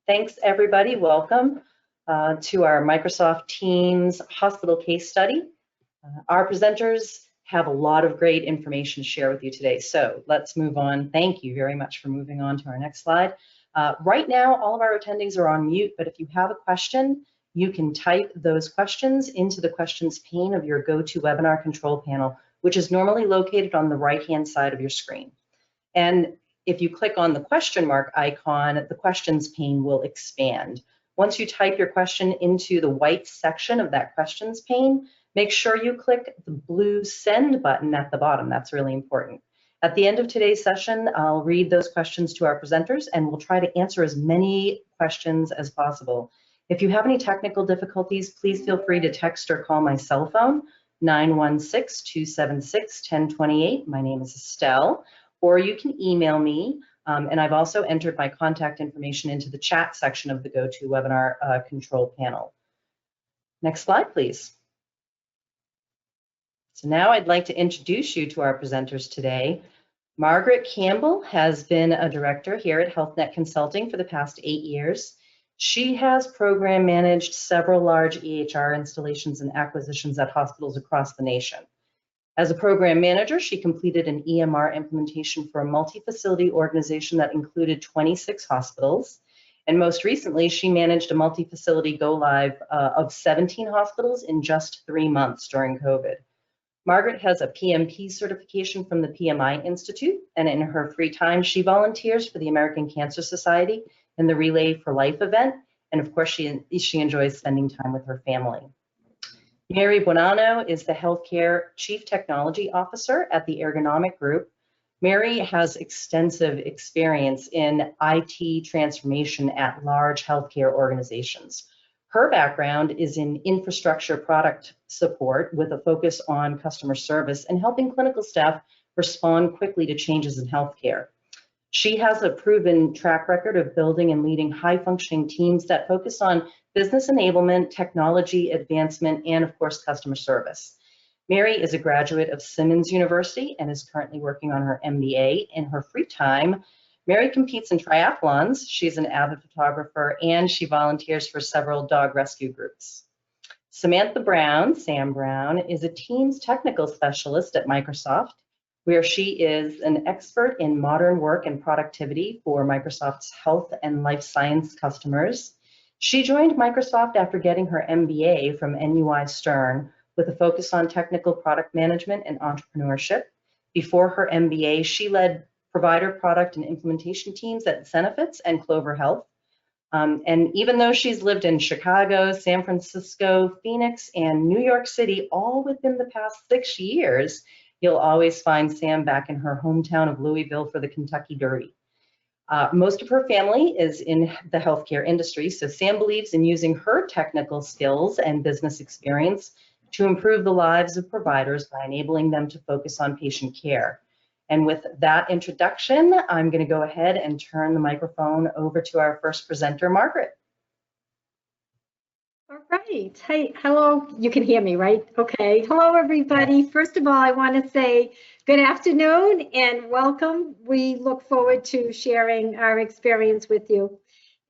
Thanks, everybody. Welcome to our Microsoft Teams hospital case study. Our presenters have a lot of great information to share with you today, so let's move on. Thank you very much for moving on to our next slide. Right now, all of our attendees are on mute, but if you have a question, you can type those questions into the questions pane of your GoToWebinar control panel, which is normally located on the right-hand side of your screen. And if you click on the question mark icon, the questions pane will expand. Once you type your question into the white section of that questions pane, make sure you click the blue send button at the bottom. That's really important. At the end of today's session, I'll read those questions to our presenters and we'll try to answer as many questions as possible. If you have any technical difficulties, please feel free to text or call my cell phone, 916-276-1028. My name is Estelle. Or you can email me, and I've also entered my contact information into the chat section of the GoToWebinar control panel. Next slide, please. So now I'd like to introduce you to our presenters today. Margaret Campbell has been a director here at HealthNET Consulting for the past 8 years. She has program managed several large EHR installations and acquisitions at hospitals across the nation. As a program manager, she completed an EMR implementation for a multi-facility organization that included 26 hospitals. And most recently, she managed a multi-facility go-live of 17 hospitals in just 3 months during COVID. Margaret has a PMP certification from the PMI Institute, and in her free time, she volunteers for the American Cancer Society and the Relay for Life event. And of course, she enjoys spending time with her family. Mary Buonanno is the Healthcare Chief Technology Officer at the Ergonomic Group. Mary has extensive experience in IT transformation at large healthcare organizations. Her background is in infrastructure product support with a focus on customer service and helping clinical staff respond quickly to changes in healthcare. She has a proven track record of building and leading high-functioning teams that focus on business enablement, technology advancement, and of course, customer service. Mary is a graduate of Simmons University and is currently working on her MBA. In her free time, Mary competes in triathlons. She's an avid photographer and she volunteers for several dog rescue groups. Samantha Brown, Sam Brown, is a Teams technical specialist at Microsoft, where she is an expert in modern work and productivity for Microsoft's health and life science customers. She joined Microsoft after getting her MBA from NUI Stern with a focus on technical product management and entrepreneurship. Before her MBA, she led provider product and implementation teams at Zenefits and Clover Health. And even though she's lived in Chicago, San Francisco, Phoenix, and New York City, all within the past 6 years, you'll always find Sam back in her hometown of Louisville for the Kentucky Derby. Most of her family is in the healthcare industry, so Sam believes in using her technical skills and business experience to improve the lives of providers by enabling them to focus on patient care. And with that introduction, I'm going to go ahead and turn the microphone over to our first presenter, Margaret. All right. Hey, hello. You can hear me, right? Okay. Hello, everybody. First of all, I want to say good afternoon and welcome. We look forward to sharing our experience with you.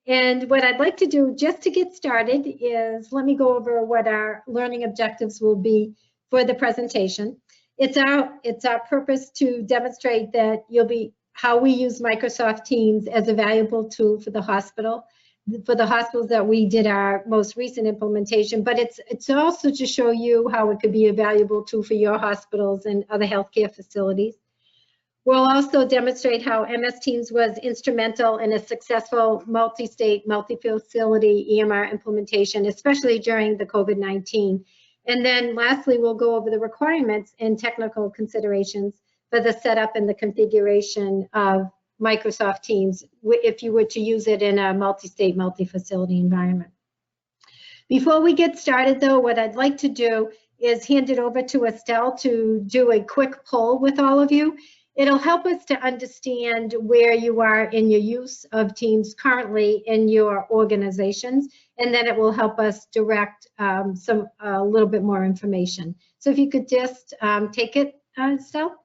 And what I'd like to do just to get started is let me go over what our learning objectives will be for the presentation. It's our purpose to demonstrate that how we use Microsoft Teams as a valuable tool for the hospitals that we did our most recent implementation, but it's also to show you how it could be a valuable tool for your hospitals and other healthcare facilities. We'll also demonstrate how MS Teams was instrumental in a successful multi-state, multi-facility EMR implementation, especially during the COVID-19. And then lastly, we'll go over the requirements and technical considerations for the setup and the configuration of Microsoft Teams if you were to use it in a multi-state, multi-facility environment. Before we get started though, what I'd like to do is hand it over to Estelle to do a quick poll with all of you. It'll help us to understand where you are in your use of Teams currently in your organizations, and then it will help us direct a little bit more information. So if you could just take it, Estelle.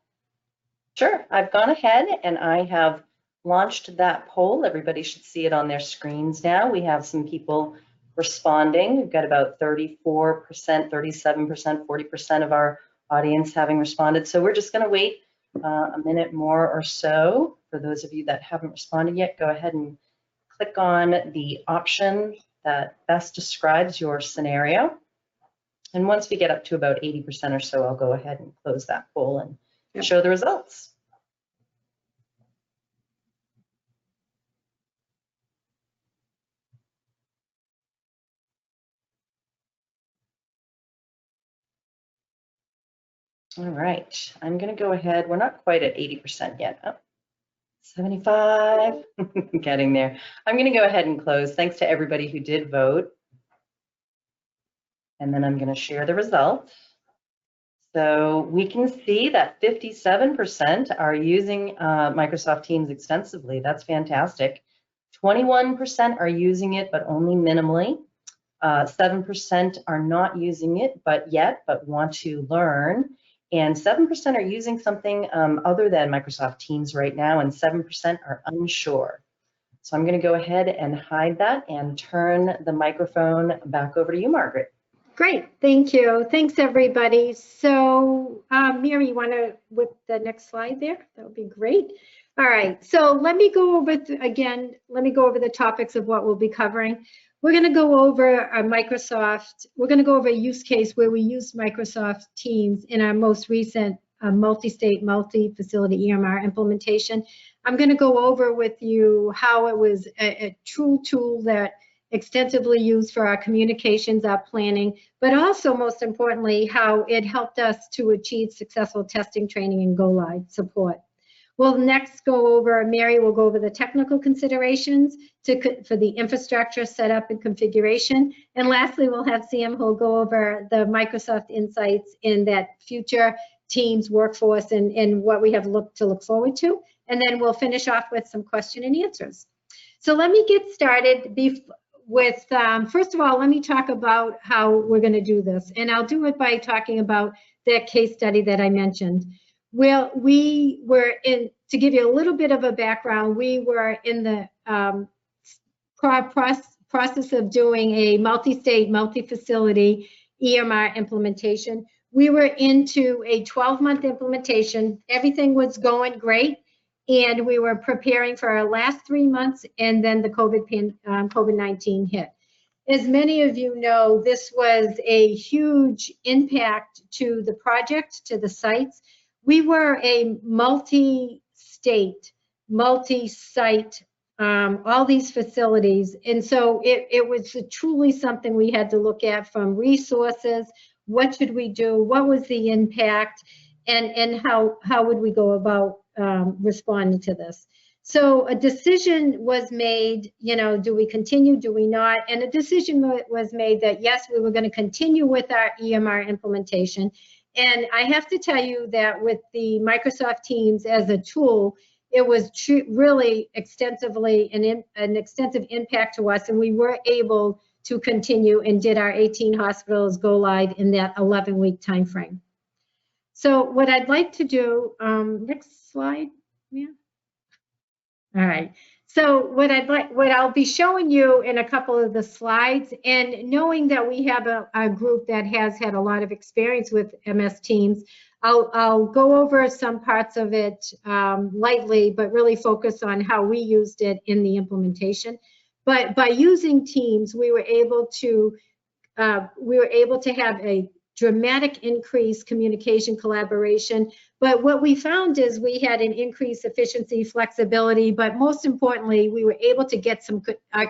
Sure, I've gone ahead and I have launched that poll. Everybody should see it on their screens now. We have some people responding. We've got about 34%, 37%, 40% of our audience having responded. So we're just going to wait a minute more or so. For those of you that haven't responded yet, go ahead and click on the option that best describes your scenario. And once we get up to about 80% or so, I'll go ahead and close that poll and show the results. All right, I'm going to go ahead. We're not quite at 80% yet. Oh, 75, getting there. I'm going to go ahead and close. Thanks to everybody who did vote. And then I'm going to share the results. So we can see that 57% are using Microsoft Teams extensively. That's fantastic. 21% are using it, but only minimally. 7% are not using it but want to learn. And 7% are using something other than Microsoft Teams right now, and 7% are unsure. So I'm going to go ahead and hide that and turn the microphone back over to you, Margaret. Great, thank you. Thanks, everybody. So, Mary, you want to whip the next slide there? That would be great. All right, so let me go over, the topics of what we'll be covering. We're going to go over we're going to go over a use case where we used Microsoft Teams in our most recent multi-state, multi-facility EMR implementation. I'm going to go over with you how it was a true tool that extensively used for our communications, our planning, but also most importantly, how it helped us to achieve successful testing, training, and go-live support. We'll next go over, Mary will go over the technical considerations for the infrastructure setup and configuration. And lastly, we'll have Sam who'll go over the Microsoft insights in that future Teams workforce and what we have to look forward to. And then we'll finish off with some question and answers. So let me get started with, first of all, let me talk about how we're going to do this. And I'll do it by talking about that case study that I mentioned. Well, to give you a little bit of a background, we were in the process of doing a multi-state, multi-facility EMR implementation. We were into a 12-month implementation. Everything was going great, and we were preparing for our last 3 months, and then the COVID-19 hit. As many of you know, this was a huge impact to the project, to the sites. We were a multi-state, multi-site, all these facilities. And so it was truly something we had to look at from resources, what should we do, what was the impact, and how would we go about responding to this. So a decision was made, do we continue, do we not? And a decision was made that yes, we were going to continue with our EMR implementation. And I have to tell you that with the Microsoft Teams as a tool, it was really extensively an extensive impact to us, and we were able to continue and did our 18 hospitals go live in that 11-week time frame. So what I'd like to do, next slide, yeah. All right. So what I'll be showing you in a couple of the slides, and knowing that we have a group that has had a lot of experience with MS Teams, I'll go over some parts of it lightly, but really focus on how we used it in the implementation. But by using Teams, we were able to have a dramatic increase communication collaboration. But what we found is we had an increased efficiency, flexibility, but most importantly, we were able to get some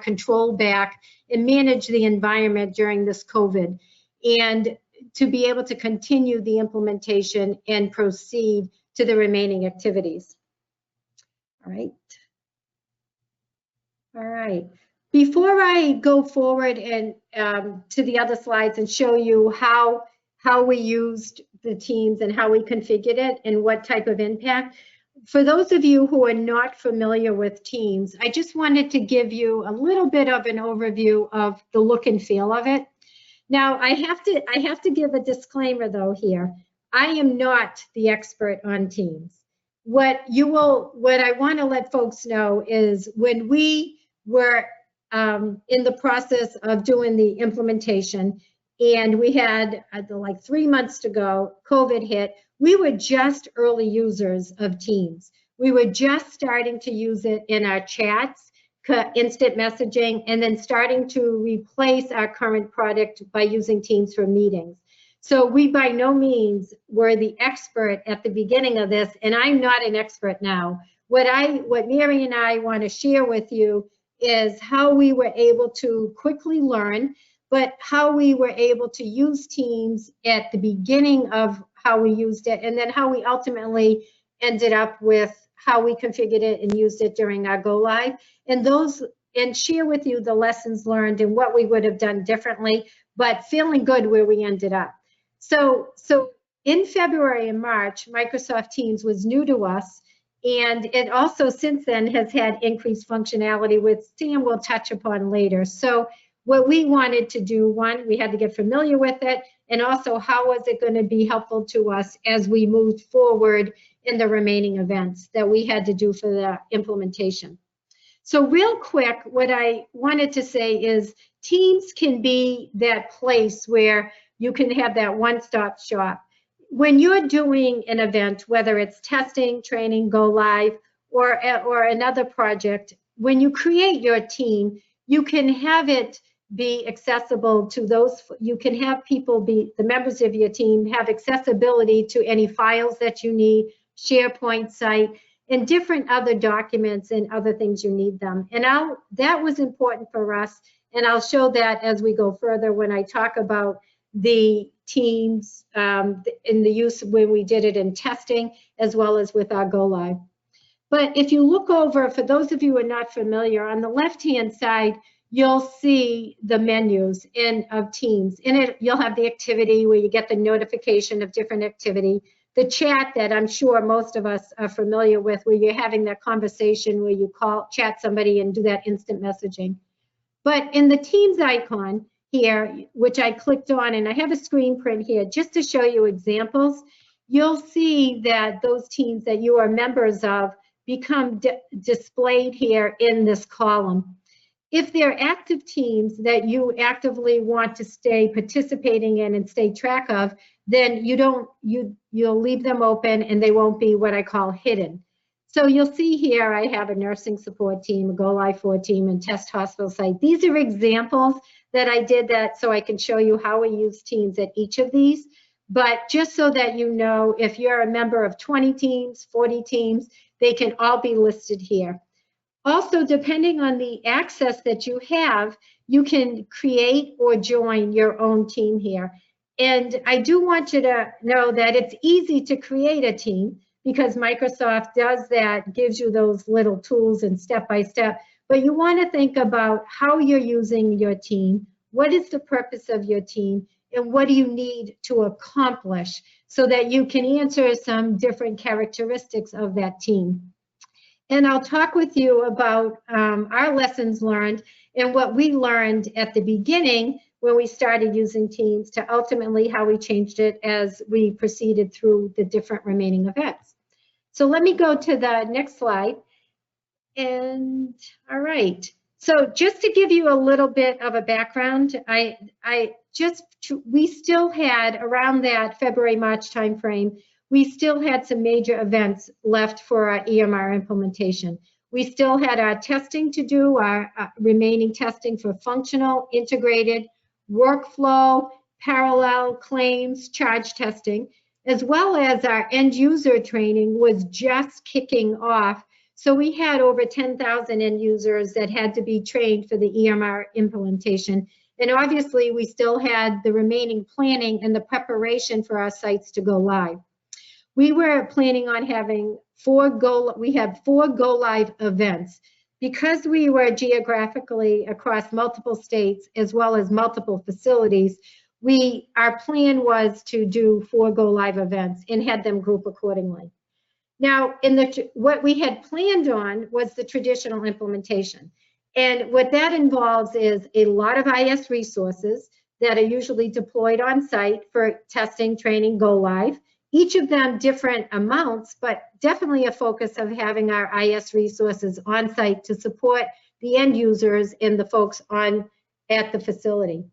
control back and manage the environment during this COVID, and to be able to continue the implementation and proceed to the remaining activities. All right. All right. Before I go forward and to the other slides and show you how we used the Teams and how we configured it and what type of impact, for those of you who are not familiar with Teams, I just wanted to give you a little bit of an overview of the look and feel of it. Now, I have to give a disclaimer though here. I am not the expert on Teams. what I want to let folks know is when we were in the process of doing the implementation, and we had like 3 months to go, COVID hit, we were just early users of Teams. We were just starting to use it in our chats, instant messaging, and then starting to replace our current product by using Teams for meetings. So we by no means were the expert at the beginning of this, and I'm not an expert now. What Mary and I want to share with you is how we were able to quickly learn, but how we were able to use Teams at the beginning of how we used it, and then how we ultimately ended up with how we configured it and used it during our go live, and share with you the lessons learned and what we would have done differently, but feeling good where we ended up. So in February and March, Microsoft Teams was new to us, and it also since then has had increased functionality, which Sam will touch upon later. So what we wanted to do, one, we had to get familiar with it, and also how was it going to be helpful to us as we moved forward in the remaining events that we had to do for the implementation. So real quick, what I wanted to say is Teams can be that place where you can have that one-stop shop. When you're doing an event, whether it's testing, training, go live, or another project, when you create your team, you can have it be accessible to those. You can have people be, the members of your team have accessibility to any files that you need, SharePoint site, and different other documents and other things you need them. And that was important for us, and I'll show that as we go further when I talk about the Teams in the use when we did it in testing as well as with our go live. But if you look over, for those of you who are not familiar, on the left-hand side, you'll see the menus of Teams. In it, you'll have the activity where you get the notification of different activity, the chat that I'm sure most of us are familiar with, where you're having that conversation where you chat somebody and do that instant messaging. But in the Teams icon here, which I clicked on, and I have a screen print here just to show you examples, you'll see that those teams that you are members of become displayed here in this column. If they're active teams that you actively want to stay participating in and stay track of, then you'll leave them open and they won't be what I call hidden. So you'll see here I have a nursing support team, a Go Live 4 team, and test hospital site. These are examples that I did that so I can show you how we use teams at each of these. But just so that you know, if you're a member of 20 teams, 40 teams, they can all be listed here. Also, depending on the access that you have, you can create or join your own team here. And I do want you to know that it's easy to create a team because Microsoft does that, gives you those little tools and step-by-step. But you want to think about how you're using your team, what is the purpose of your team, and what do you need to accomplish so that you can answer some different characteristics of that team. And I'll talk with you about our lessons learned and what we learned at the beginning when we started using Teams to ultimately how we changed it as we proceeded through the different remaining events. So let me go to the next slide. And all right. So just to give you a little bit of a background, we still had around that February, March timeframe, we still had some major events left for our EMR implementation. We still had our testing to do, our remaining testing for functional, integrated, workflow, parallel, claims, charge testing, as well as our end user training was just kicking off. So we had over 10,000 end users that had to be trained for the EMR implementation. And obviously we still had the remaining planning and the preparation for our sites to go live. We were planning on having four go live events. Because we were geographically across multiple states as well as multiple facilities, our plan was to do 4 go live events and had them group accordingly. Now, what we had planned on was the traditional implementation. And what that involves is a lot of IS resources that are usually deployed on site for testing, training, go live, Each of them different amounts, but definitely a focus of having our IS resources on site to support the end users and the folks at the facility.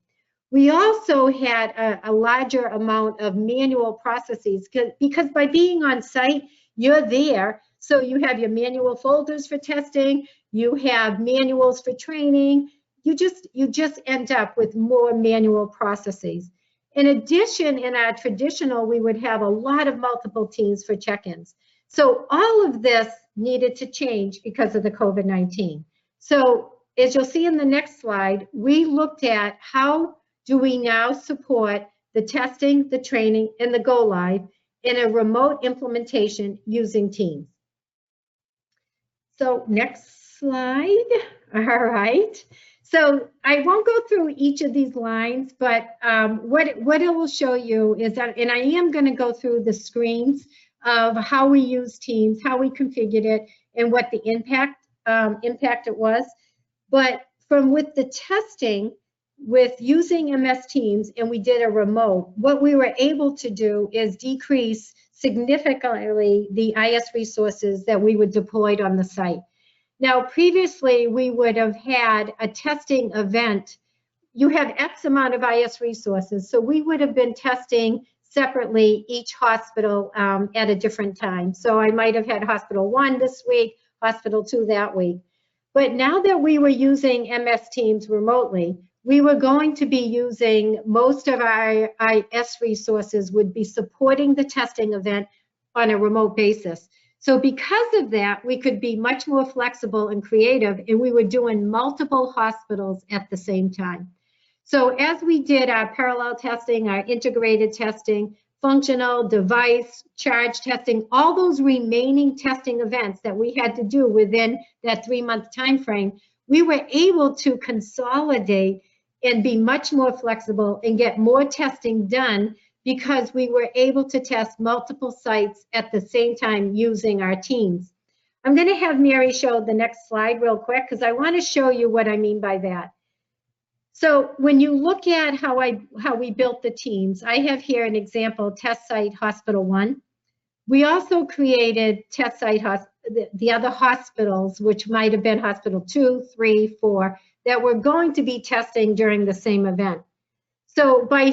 We also had a larger amount of manual processes because by being on site, you're there. So you have your manual folders for testing, you have manuals for training, you just end up with more manual processes. In addition, in our traditional, we would have a lot of multiple teams for check-ins. So all of this needed to change because of the COVID-19. So as you'll see in the next slide, we looked at how do we now support the testing, the training, and the go live in a remote implementation using Teams. So next slide. All right. So I won't go through each of these lines, but what it will show you is that, and I am going to go through the screens of how we use Teams, how we configured it, and what the impact it was. But with the testing, with using MS Teams, and we did a remote, what we were able to do is decrease significantly the IS resources that we would deploy on the site. Now, previously, we would have had a testing event. You have X amount of IS resources, so we would have been testing separately each hospital at a different time. So I might have had hospital 1 this week, hospital 2 that week. But now that we were using MS Teams remotely, we were going to be using most of our IS resources would be supporting the testing event on a remote basis. So because of that, we could be much more flexible and creative, and we were doing multiple hospitals at the same time. So as we did our parallel testing, our integrated testing, functional, device, charge testing, all those remaining testing events that we had to do within that 3-month time frame, we were able to consolidate and be much more flexible and get more testing done because we were able to test multiple sites at the same time using our teams. I'm going to have Mary show the next slide real quick because I want to show you what I mean by that. So when you look at how we built the teams, I have here an example, test site hospital 1. We also created test site the other hospitals, which might have been hospital 2, 3, 4, that were going to be testing during the same event. So by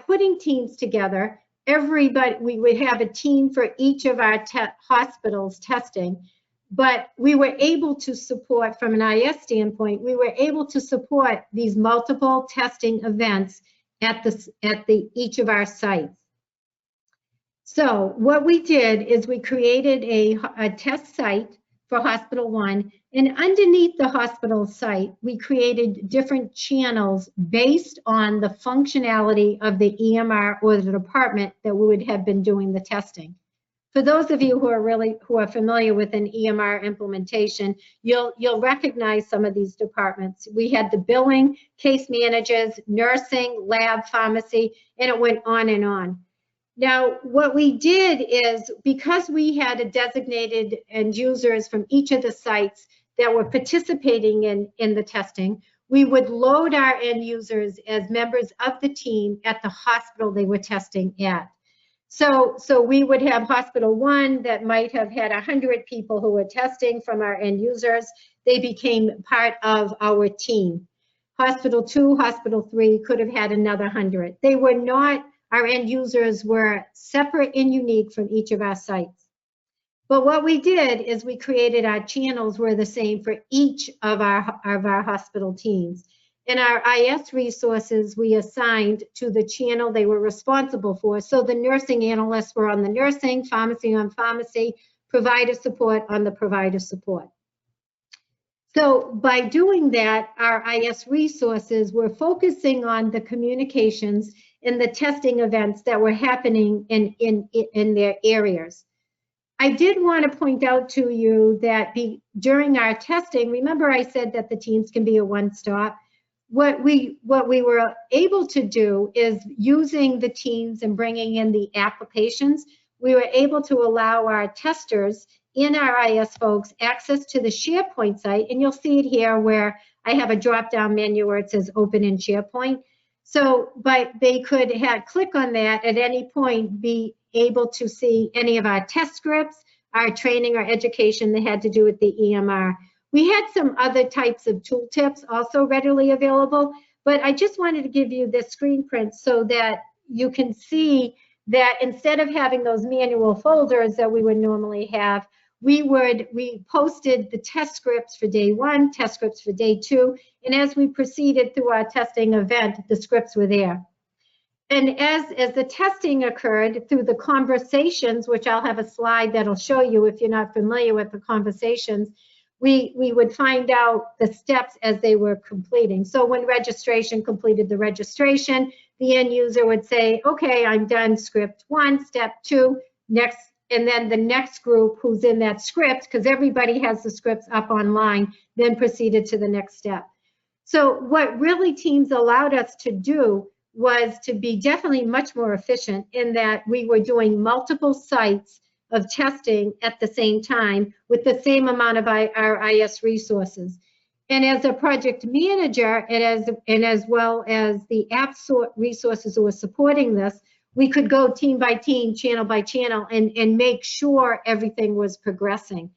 putting teams together, we would have a team for each of our hospitals testing, but we were able to support, from an IS standpoint, we were able to support these multiple testing events at each of our sites. So what we did is we created a test site for hospital 1, and underneath the hospital site, we created different channels based on the functionality of the EMR or the department that we would have been doing the testing. For those of you who are familiar with an EMR implementation, you'll recognize some of these departments. We had the billing, case managers, nursing, lab, pharmacy, and it went on and on. Now, what we did is, because we had a designated end users from each of the sites that were participating in the testing, we would load our end users as members of the team at the hospital they were testing at. So we would have hospital 1 that might have had 100 people who were testing from our end users. They became part of our team. Hospital 2, hospital 3 could have had another 100. They were not, our end users were separate and unique from each of our sites. But what we did is we created our channels were the same for each of our hospital teams. And our IS resources we assigned to the channel they were responsible for. So the nursing analysts were on the nursing, pharmacy on pharmacy, provider support on the provider support. So by doing that, our IS resources were focusing on the communications and the testing events that were happening in their areas. I did want to point out to you that during our testing, remember I said that the teams can be a one-stop. What we were able to do is, using the teams and bringing in the applications, we were able to allow our testers and our IS folks access to the SharePoint site, and you'll see it here where I have a drop-down menu where it says Open in SharePoint. So, but they could click on that at any point, be able to see any of our test scripts, our training or education that had to do with the EMR. We had some other types of tooltips also readily available, but I just wanted to give you this screen print so that you can see that instead of having those manual folders that we would normally have, we posted the test scripts for day 1, test scripts for day 2, and as we proceeded through our testing event, the scripts were there. And as the testing occurred through the conversations, which I'll have a slide that'll show you if you're not familiar with the conversations, we would find out the steps as they were completing. So when registration completed the registration, the end user would say, okay, I'm done script 1, step 2, next, and then the next group who's in that script, because everybody has the scripts up online, then proceeded to the next step. So what really Teams allowed us to do was to be definitely much more efficient in that we were doing multiple sites of testing at the same time with the same amount of our IS resources. And as a project manager, and as well as the app resources who were supporting this, we could go team by team, channel by channel, and make sure everything was progressing.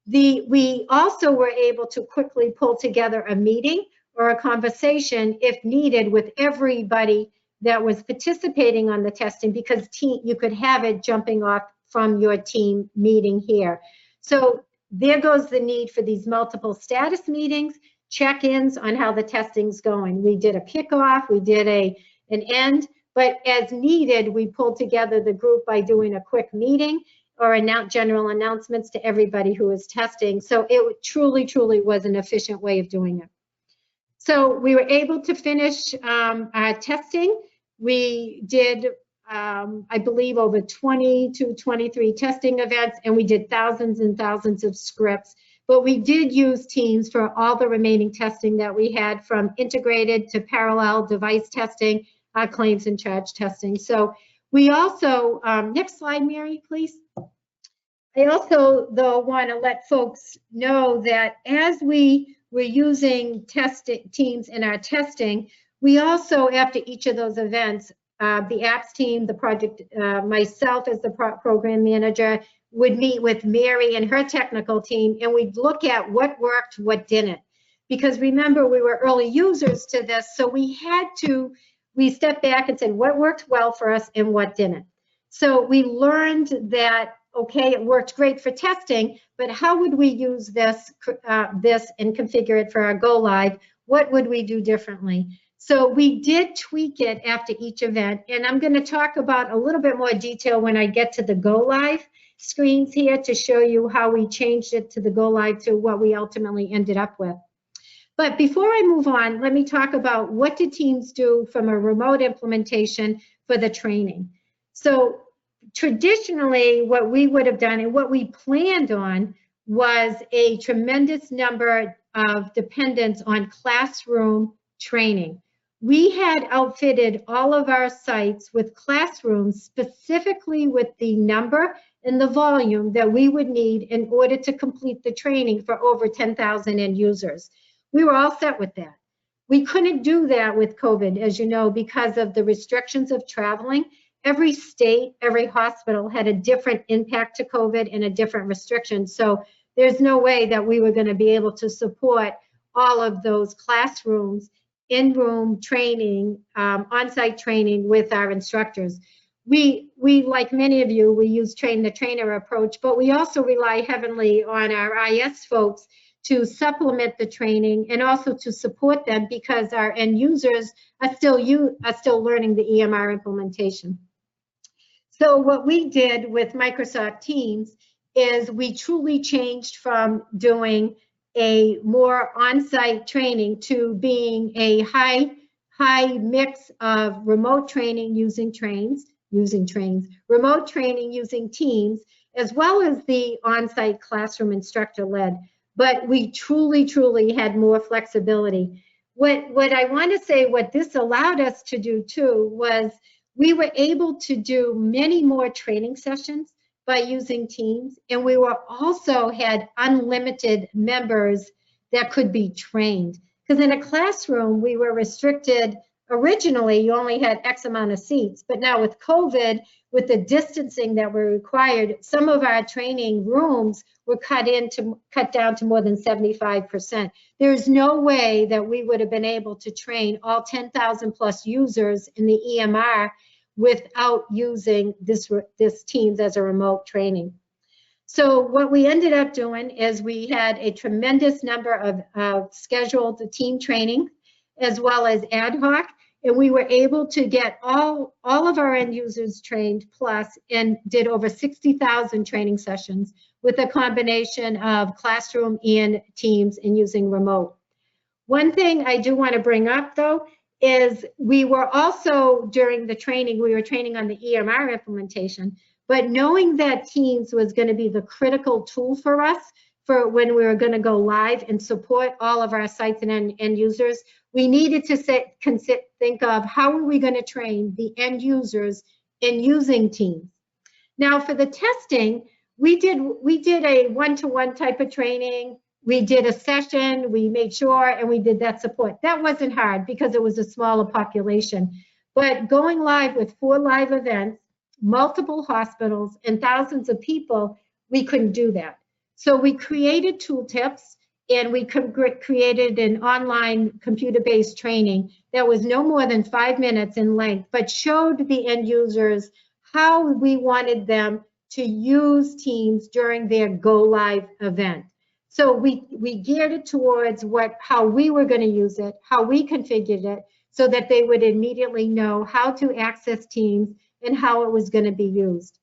We also were able to quickly pull together a meeting or a conversation if needed with everybody that was participating on the testing, because you could have it jumping off from your team meeting here. So there goes the need for these multiple status meetings, check-ins on how the testing's going. We did a kickoff, we did an end, but as needed, we pulled together the group by doing a quick meeting or general announcements to everybody who was testing. So it truly, truly was an efficient way of doing it. So we were able to finish our testing. We did, I believe, over 20 to 23 testing events, and we did thousands and thousands of scripts. But we did use Teams for all the remaining testing that we had, from integrated to parallel device testing, claims and charge testing. So we also, next slide, Mary, please. I also, though, want to let folks know that as we were using Teams in our testing, we also, after each of those events, the apps team, the project, myself as the program manager, would meet with Mary and her technical team, and we'd look at what worked, what didn't. Because remember, we were early users to this, so we stepped back and said what worked well for us and what didn't. So we learned that, okay, it worked great for testing, but how would we use this and configure it for our go live? What would we do differently? So we did tweak it after each event, and I'm going to talk about a little bit more detail when I get to the go live screens here to show you how we changed it to the go live to what we ultimately ended up with. But before I move on, let me talk about what did Teams do from a remote implementation for the training. So traditionally, what we would have done and what we planned on was a tremendous number of dependence on classroom training. We had outfitted all of our sites with classrooms specifically with the number and the volume that we would need in order to complete the training for over 10,000 end users. We were all set with that. We couldn't do that with COVID, as you know, because of the restrictions of traveling. Every state, every hospital had a different impact to COVID and a different restriction. So there's no way that we were going to be able to support all of those classrooms, in-room training, on-site training with our instructors. We, like many of you, we use train the trainer approach, but we also rely heavily on our IS folks to supplement the training and also to support them, because our end users are still learning the EMR implementation. So what we did with Microsoft Teams is we truly changed from doing a more on-site training to being a high mix of remote training using trains, remote training using Teams, as well as the on-site classroom instructor-led. But we truly, truly had more flexibility. What I want to say, what this allowed us to do too, was we were able to do many more training sessions by using Teams, and we were also had unlimited members that could be trained. Because in a classroom, we were restricted originally you only had X amount of seats, but now with COVID, with the distancing that were required, some of our training rooms were cut down to more than 75%. There's no way that we would have been able to train all 10,000 plus users in the EMR without using this Teams as a remote training. So what we ended up doing is we had a tremendous number of scheduled team training as well as ad hoc, and we were able to get all of our end users trained plus, and did over 60,000 training sessions with a combination of classroom and Teams and using remote. One thing I do want to bring up though is we were also, during the training, we were training on the EMR implementation, but knowing that Teams was going to be the critical tool for us for when we were going to go live and support all of our sites and end users, we needed to think of how are we going to train the end users in using Teams. Now for the testing, we did a one-to-one type of training. We did a session, we made sure, and we did that support. That wasn't hard because it was a smaller population. But going live with 4 live events, multiple hospitals, and thousands of people, we couldn't do that. So we created tooltips, and we created an online computer-based training that was no more than 5 minutes in length, but showed the end users how we wanted them to use Teams during their go live event. So we geared it towards how we were going to use it, how we configured it, so that they would immediately know how to access Teams and how it was going to be used.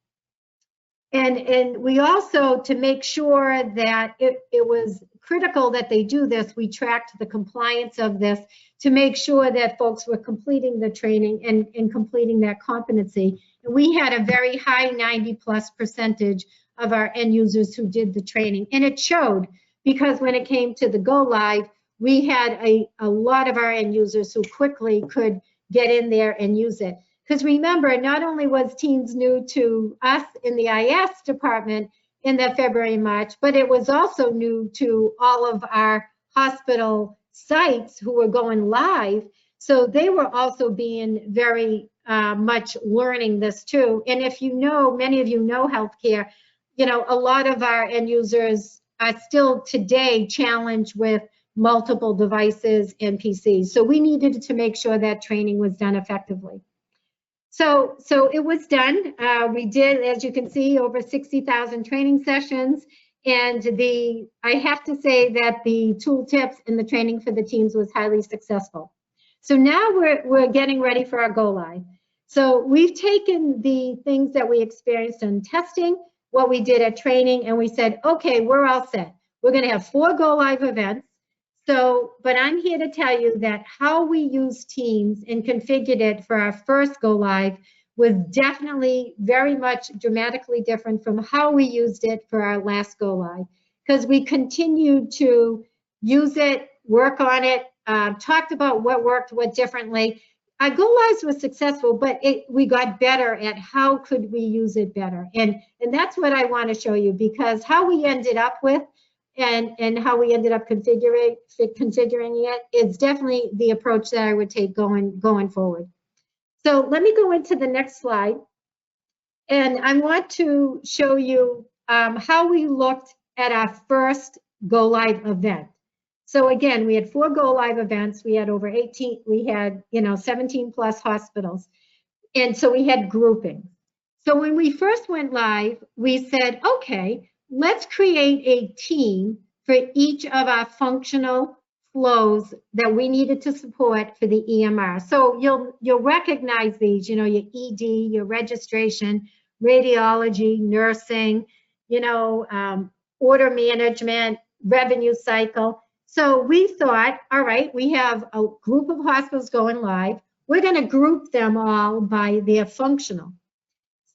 And we also, to make sure that it was critical that they do this, we tracked the compliance of this to make sure that folks were completing the training and completing that competency. And we had a very high 90+% of our end users who did the training. And it showed, because when it came to the go live, we had a lot of our end users who quickly could get in there and use it. Because remember, not only was Teams new to us in the IS department in the February and March, but it was also new to all of our hospital sites who were going live. So they were also being very much learning this too. And if you know, many of you know healthcare, you know, a lot of our end users are still today challenged with multiple devices and PCs. So we needed to make sure that training was done effectively. So it was done. We did, as you can see, over 60,000 training sessions. And I have to say that the tooltips and the training for the teams was highly successful. So now we're getting ready for our go live. So we've taken the things that we experienced in testing, what we did at training, and we said, okay, we're all set. We're going to have 4 go live events. So, but I'm here to tell you that how we use Teams and configured it for our first go live was definitely very much dramatically different from how we used it for our last go live, because we continued to use it, work on it, talked about what worked, what differently. Our go lives were successful, but we got better at how could we use it better. And that's what I want to show you, because how we ended up with and how we ended up configuring it is definitely the approach that I would take going forward. So let me go into the next slide. And I want to show you how we looked at our first go live event. So again, we had 4 go live events. We had over 18, we had 17 plus hospitals. And so we had grouping. So when we first went live, we said, okay, let's create a team for each of our functional flows that we needed to support for the EMR. So you'll recognize these, your ED, your registration, radiology, nursing, order management, revenue cycle. So we thought, all right, we have a group of hospitals going live. We're going to group them all by their functional.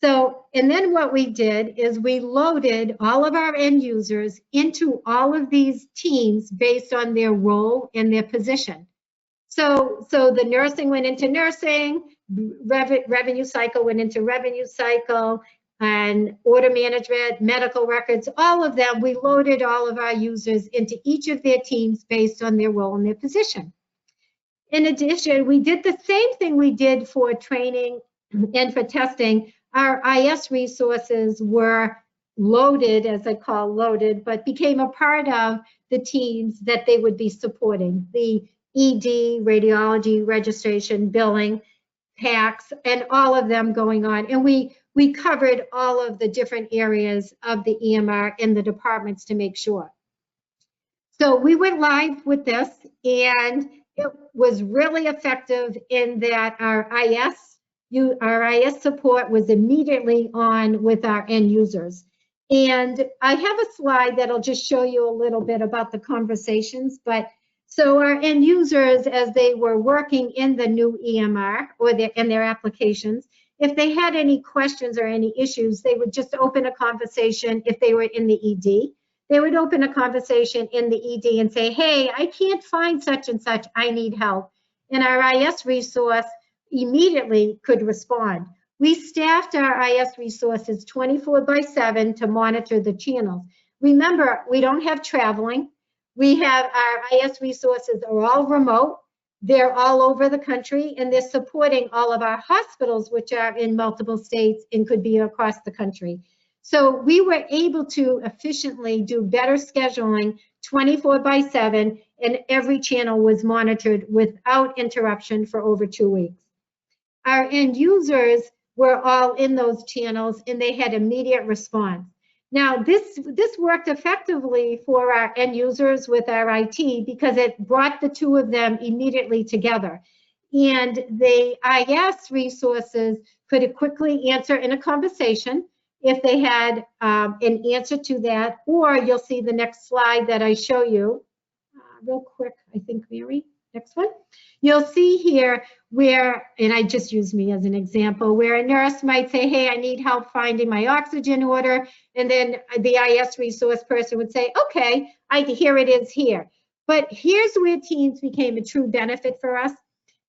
So, and then what we did is we loaded all of our end users into all of these teams based on their role and their position. So the nursing went into nursing, revenue cycle went into revenue cycle, and order management, medical records, all of them, we loaded all of our users into each of their teams based on their role and their position. In addition, we did the same thing we did for training and for testing. Our IS resources were loaded, as I call loaded, but became a part of the teams that they would be supporting. The ED, radiology, registration, billing, PACS, and all of them going on. And we covered all of the different areas of the EMR in the departments to make sure. So we went live with this, and it was really effective in that our IS support was immediately on with our end users. And I have a slide that'll just show you a little bit about the conversations. But so our end users, as they were working in the new EMR or in their applications, if they had any questions or any issues, they would just open a conversation. If they were in the ED, they would open a conversation in the ED and say, hey, I can't find such and such, I need help. And our IS resource immediately could respond. We staffed our IS resources 24/7 to monitor the channels. Remember, we don't have traveling. We have our IS resources are all remote. They're all over the country, and they're supporting all of our hospitals, which are in multiple states and could be across the country. So we were able to efficiently do better scheduling 24/7, and every channel was monitored without interruption for over 2 weeks. Our end users were all in those channels, and they had immediate response. Now, this worked effectively for our end users with our IT because it brought the two of them immediately together. And the IS resources could quickly answer in a conversation if they had an answer to that, or you'll see the next slide that I show you. Real quick, I think, Mary, next one. You'll see here where, and I just use me as an example, where a nurse might say, hey, I need help finding my oxygen order, and then the IS resource person would say, okay, here it is here. But here's where Teams became a true benefit for us,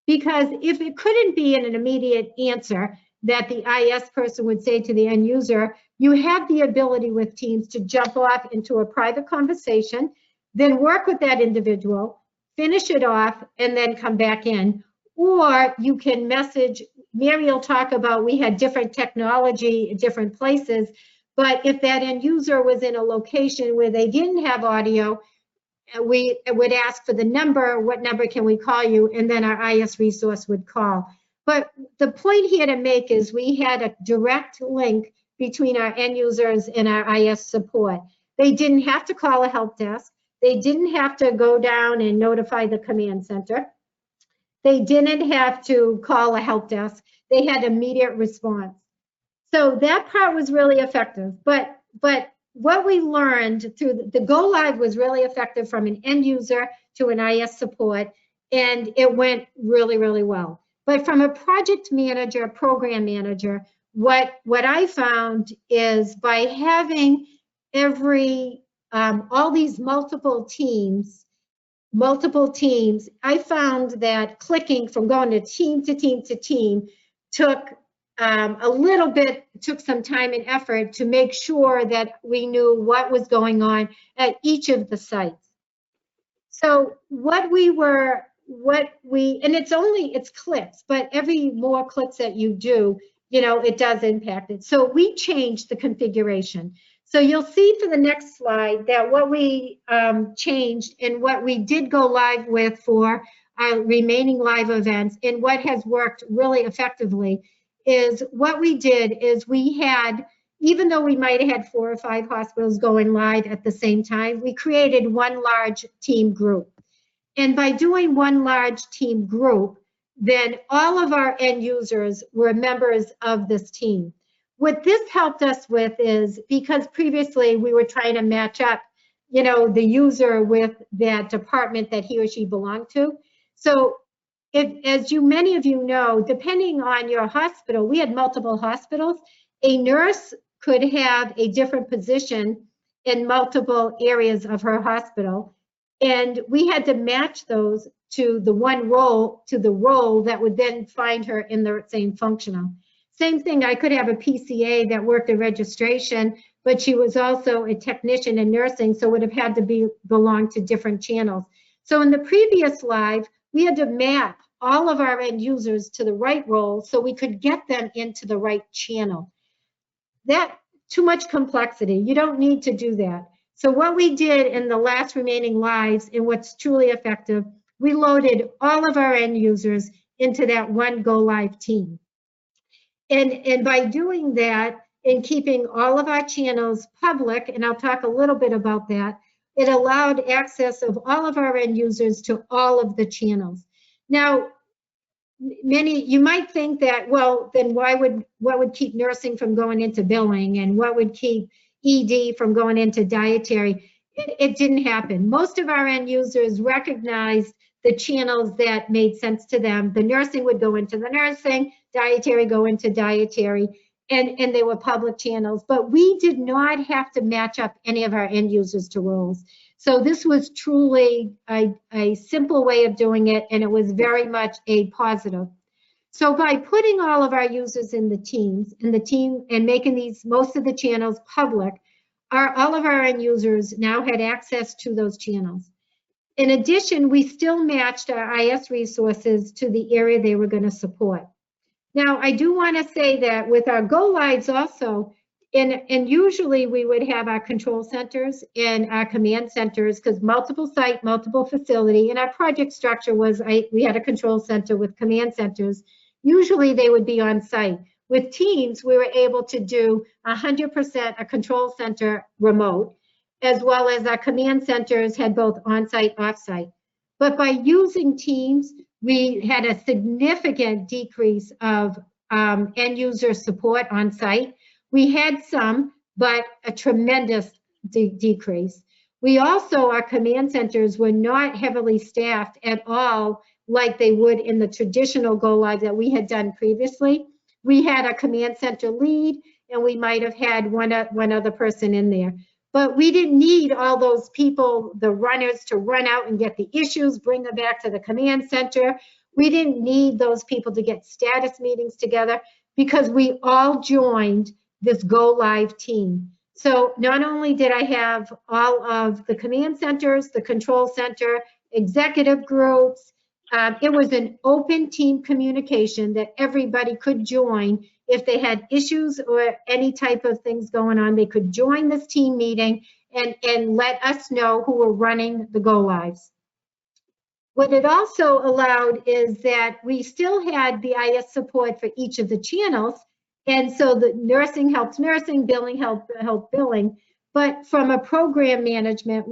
because if it couldn't be an immediate answer that the IS person would say to the end user, you have the ability with Teams to jump off into a private conversation, then work with that individual, finish it off, and then come back in. Or you can message, Mary will talk about, we had different technology in different places, but if that end user was in a location where they didn't have audio, we would ask for the number, what number can we call you, and then our IS resource would call. But the point here to make is we had a direct link between our end users and our IS support. They didn't have to call a help desk. They didn't have to go down and notify the command center. They didn't have to call a help desk. They had immediate response. So that part was really effective. But what we learned through the go live was really effective from an end user to an IS support, and it went really, really well. But from a project manager, program manager, what I found is by having all these multiple teams, I found that clicking from going to team to team to team took took some time and effort to make sure that we knew what was going on at each of the sites. So and it's clicks, but every more clicks that you do, it does impact it. So we changed the configuration. So you'll see for the next slide that what we changed and what we did go live with for our remaining live events and what has worked really effectively is what we did is we had, even though we might have had 4 or 5 hospitals going live at the same time, we created one large team group. And by doing one large team group, then all of our end users were members of this team. What this helped us with is, because previously we were trying to match up, the user with that department that he or she belonged to. So as many of you know, depending on your hospital, we had multiple hospitals. A nurse could have a different position in multiple areas of her hospital. And we had to match those to the role that would then find her in the same functional. Same thing, I could have a PCA that worked in registration, but she was also a technician in nursing, so would have had to belong to different channels. So in the previous live, we had to map all of our end users to the right role so we could get them into the right channel. That too much complexity. You don't need to do that. So what we did in the last remaining lives and what's truly effective, we loaded all of our end users into that one go live team. And by doing that and keeping all of our channels public, and I'll talk a little bit about that, it allowed access of all of our end users to all of the channels. Now, you might think that, well, then what would keep nursing from going into billing, and what would keep ED from going into dietary? It didn't happen. Most of our end users recognized the channels that made sense to them. The nursing would go into the nursing, dietary go into dietary, and they were public channels. But we did not have to match up any of our end users to roles. So this was truly a simple way of doing it, and it was very much a positive. So by putting all of our users in the teams, and making most of the channels public, all of our end users now had access to those channels. In addition, we still matched our IS resources to the area they were going to support. Now, I do want to say that with our go lives also, and usually we would have our control centers and our command centers, because multiple site, multiple facility, and our project structure was we had a control center with command centers. Usually they would be on site. With teams, we were able to do 100% a control center remote, as well as our command centers had both on-site, off-site. But by using teams, we had a significant decrease of end user support on site. We had some, but a tremendous decrease. We also, our command centers were not heavily staffed at all like they would in the traditional go live that we had done previously. We had a command center lead, and we might have had one other person in there. But we didn't need all those people, the runners, to run out and get the issues, bring them back to the command center. We didn't need those people to get status meetings together, because we all joined this go live team. So not only did I have all of the command centers, the control center, executive groups, it was an open team communication that everybody could join. If they had issues or any type of things going on, they could join this team meeting and let us know who were running the go lives. What it also allowed is that we still had the IS support for each of the channels. And so the nursing helps nursing, billing help billing. But from a program management,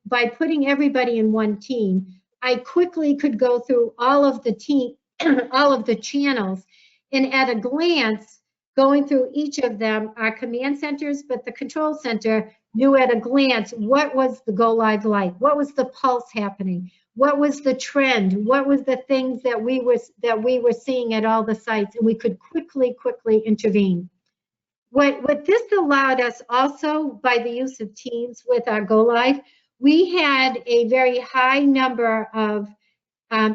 by putting everybody in one team, I quickly could go through all of the channels, and at a glance, going through each of them, our command centers, but the control center knew at a glance what was the go live like, what was the pulse happening, what was the trend, what was the things that we were seeing at all the sites, and we could quickly intervene. What this allowed us also, by the use of teams with our go live, we had a very high number of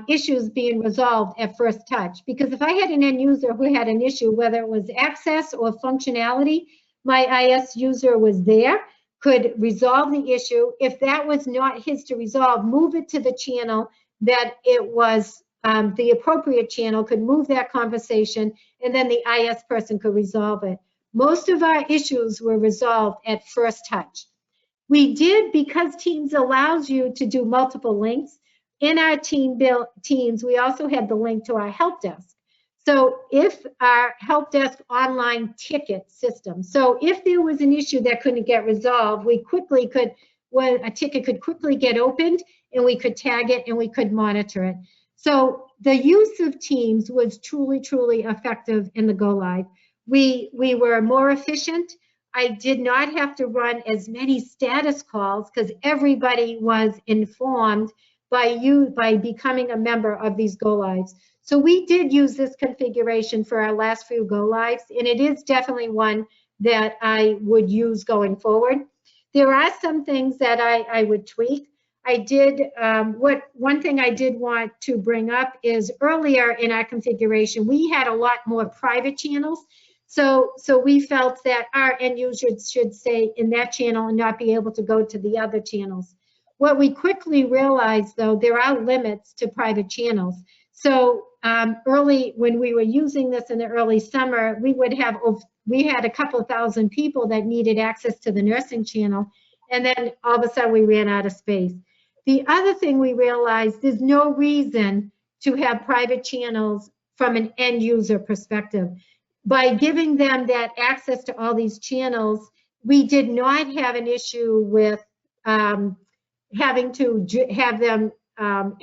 issues being resolved at first touch. Because if I had an end user who had an issue, whether it was access or functionality, my IS user was there, could resolve the issue. If that was not his to resolve, move it to the channel that it was the appropriate channel, could move that conversation, and then the IS person could resolve it. Most of our issues were resolved at first touch. We did, because Teams allows you to do multiple links, in our Teams, we also had the link to our help desk. So if our help desk online ticket system, so if there was an issue that couldn't get resolved, a ticket could quickly get opened, and we could tag it and we could monitor it. So the use of Teams was truly effective in the go live. We were more efficient. I did not have to run as many status calls because everybody was informed by becoming a member of these go lives. So we did use this configuration for our last few go lives, and it is definitely one that I would use going forward. There are some things that I would tweak. One thing I did want to bring up is earlier in our configuration, we had a lot more private channels. So we felt that our end users should stay in that channel and not be able to go to the other channels. What we quickly realized, though, there are limits to private channels. So early, when we were using this in the early summer, we had a couple thousand people that needed access to the nursing channel, and then all of a sudden we ran out of space. The other thing we realized, there's no reason to have private channels from an end user perspective. By giving them that access to all these channels, we did not have an issue with having to have them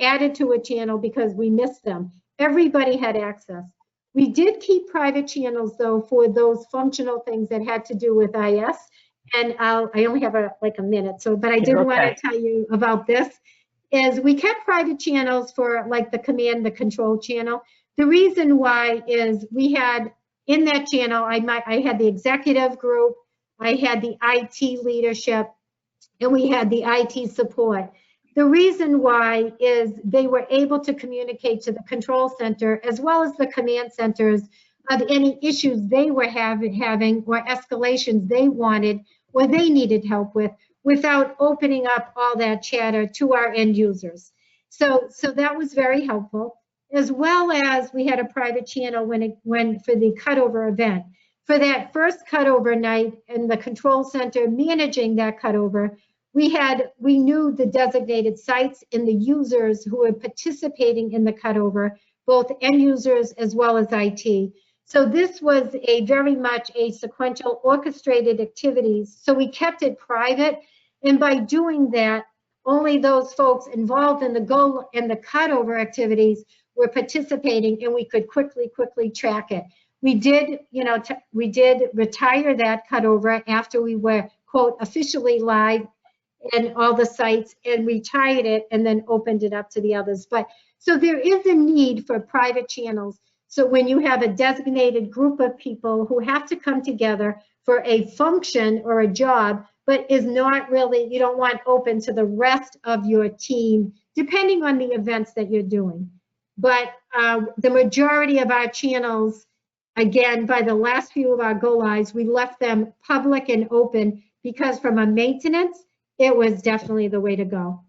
added to a channel because we missed them. Everybody had access. We did keep private channels, though, for those functional things that had to do with IS. And I only have like a minute, but I did want to tell you about this. Is we kept private channels for like the command, the control channel. The reason why is we had in that channel, I had the executive group, I had the IT leadership, and we had the IT support. The reason why is they were able to communicate to the control center as well as the command centers of any issues they were having or escalations they wanted or they needed help with without opening up all that chatter to our end users. So that was very helpful, as well as we had a private channel when for the cutover event. For that first cutover night and the control center managing that cutover, we knew the designated sites and the users who were participating in the cutover, both end users as well as IT. So this was very much a sequential orchestrated activities. So we kept it private, and by doing that, only those folks involved in the cutover activities were participating, and we could quickly track it. We did, we did retire that cutover after we were, quote, officially live in all the sites, and retired it and then opened it up to the others. But so there is a need for private channels. So when you have a designated group of people who have to come together for a function or a job, but is not really, you don't want open to the rest of your team, depending on the events that you're doing. But the majority of our channels, again, by the last few of our go-lives, we left them public and open because from a maintenance, it was definitely the way to go.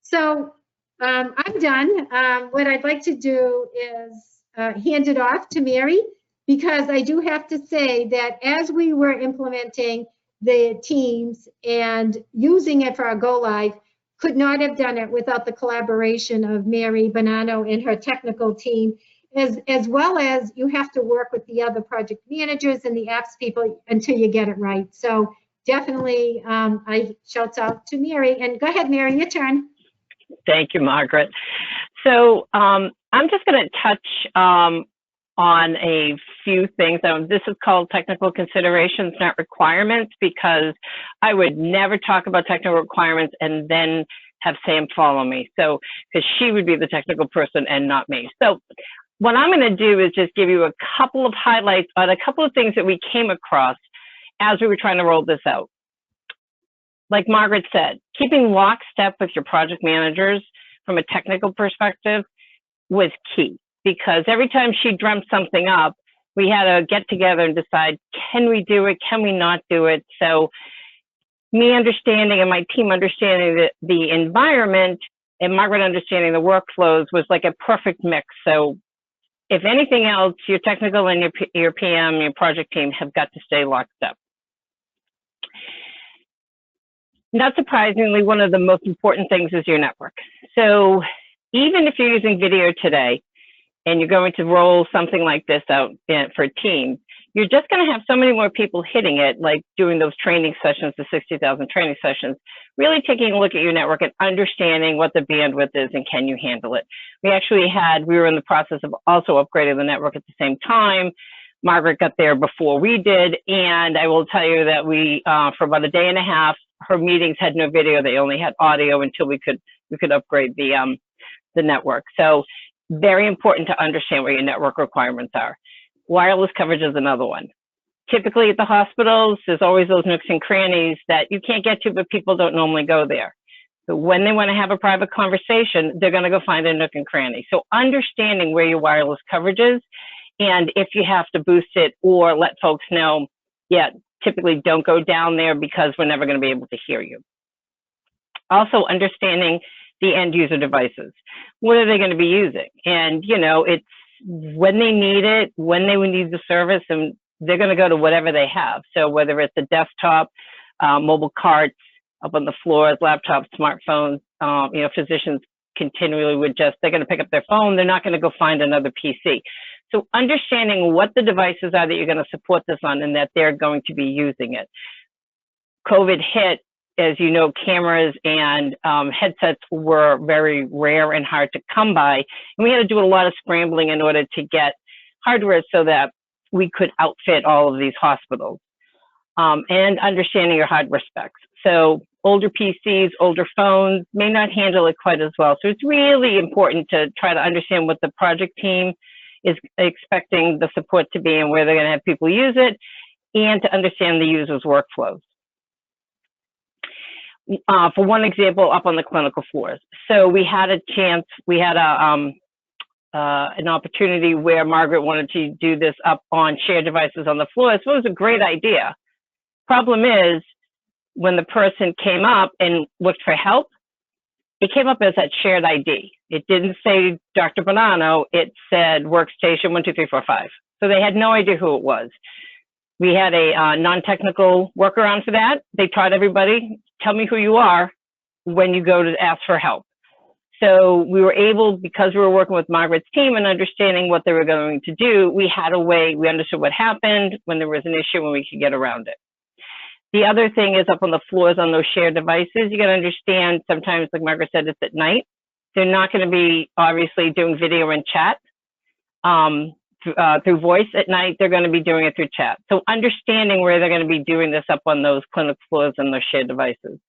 So I'm done. What I'd like to do is hand it off to Mary, because I do have to say that as we were implementing the teams and using it for our go-live, could not have done it without the collaboration of Mary Buonanno and her technical team, as well as you have to work with the other project managers and the apps people until you get it right. So definitely, I shout out to Mary. And go ahead, Mary, your turn. Thank you, Margaret. So I'm just going to touch on a few things. This is called technical considerations, not requirements, because I would never talk about technical requirements and then have Sam follow me. So, because she would be the technical person and not me. So what I'm going to do is just give you a couple of highlights on a couple of things that we came across as we were trying to roll this out. Like Margaret said, keeping lockstep with your project managers from a technical perspective was key, because every time she dreamt something up, we had to get together and decide, can we do it? Can we not do it? So me understanding and my team understanding the environment and Margaret understanding the workflows was like a perfect mix. So if anything else, your technical and your PM, your project team have got to stay locked up. Not surprisingly, one of the most important things is your network. So even if you're using video today and you're going to roll something like this out for Teams, you're just going to have so many more people hitting it, like doing those training sessions, the 60,000 training sessions, really taking a look at your network and understanding what the bandwidth is and can you handle it. We were in the process of also upgrading the network at the same time. Margaret got there before we did, and I will tell you that we, for about a day and a half, her meetings had no video; they only had audio until we could upgrade the network. So very important to understand what your network requirements are. Wireless coverage is another one. Typically at the hospitals, there's always those nooks and crannies that you can't get to, but people don't normally go there. So when they want to have a private conversation, they're going to go find a nook and cranny. So understanding where your wireless coverage is, and if you have to boost it or let folks know, yeah, typically don't go down there because we're never going to be able to hear you. Also understanding the end user devices. What are they going to be using? And, you know, it's when they need it, when they would need the service, and they're going to go to whatever they have. So whether it's a desktop, mobile carts up on the floors, laptops, smartphones, you know, physicians continually would just, they're going to pick up their phone. They're not going to go find another PC. So understanding what the devices are that you're going to support this on and that they're going to be using it. COVID hit, as you know, cameras and headsets were very rare and hard to come by. And we had to do a lot of scrambling in order to get hardware so that we could outfit all of these hospitals. And understanding your hardware specs. So older PCs, older phones may not handle it quite as well. So it's really important to try to understand what the project team is expecting the support to be and where they're going to have people use it, and to understand the user's workflows. For one example, up on the clinical floors. So we had a chance, we had an opportunity where Margaret wanted to do this up on shared devices on the floor. So it was a great idea. Problem is, when the person came up and looked for help, it came up as that shared ID. It didn't say Dr. Buonanno, it said workstation 12345. So they had no idea who it was. We had a non-technical workaround for that. They taught everybody, tell me who you are when you go to ask for help. So we were able, because we were working with Margaret's team and understanding what they were going to do, we had a way, we understood what happened when there was an issue, when we could get around it. The other thing is up on the floors on those shared devices, you got to understand sometimes, like Margaret said, it's at night. They're not going to be obviously doing video and chat through voice at night. They're going to be doing it through chat. So understanding where they're going to be doing this up on those clinic floors and those shared devices,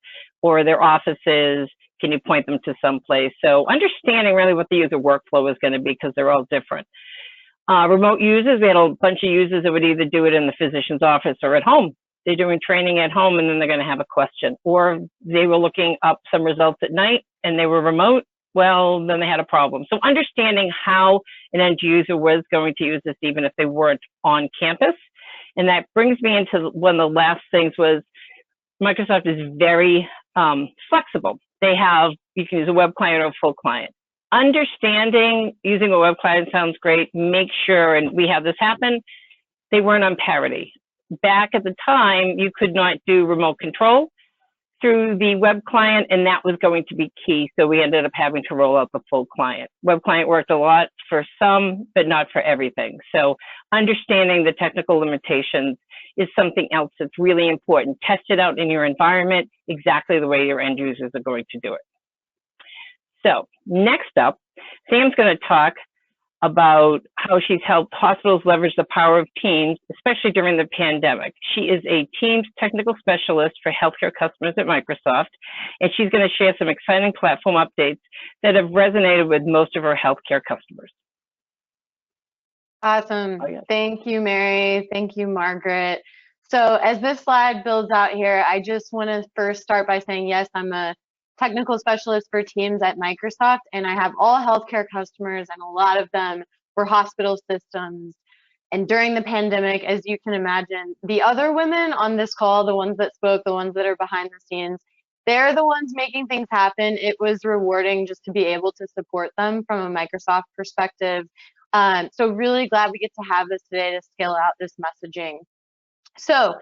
or their offices, can you point them to someplace? So understanding really what the user workflow is going to be, because they're all different. Remote users, we had a bunch of users that would either do it in the physician's office or at home. They're doing training at home and then they're going to have a question. Or they were looking up some results at night and they were remote. Well, then they had a problem. So understanding how an end user was going to use this, even if they weren't on campus. And that brings me into one of the last things was Microsoft is very flexible. They have, you can use a web client or a full client. Understanding using a web client sounds great. Make sure, and we have this happen, they weren't on parity. Back at the time, you could not do remote control through the web client, and that was going to be key. So we ended up having to roll out the full client. Web client worked a lot for some, but not for everything. So understanding the technical limitations is something else that's really important. Test it out in your environment exactly the way your end users are going to do it. So next up, Sam's going to talk about how she's helped hospitals leverage the power of Teams, especially during the pandemic. She is a Teams technical specialist for healthcare customers at Microsoft, and she's going to share some exciting platform updates that have resonated with most of her healthcare customers. Awesome. Oh, yeah. Thank you, Mary. Thank you, Margaret. So as this slide builds out here, I just want to first start by saying, yes, I'm a technical specialist for Teams at Microsoft, and I have all healthcare customers, and a lot of them were hospital systems. And during the pandemic, as you can imagine, the other women on this call, the ones that spoke, the ones that are behind the scenes, they're the ones making things happen. It was rewarding just to be able to support them from a Microsoft perspective. So really glad we get to have this today to scale out this messaging. So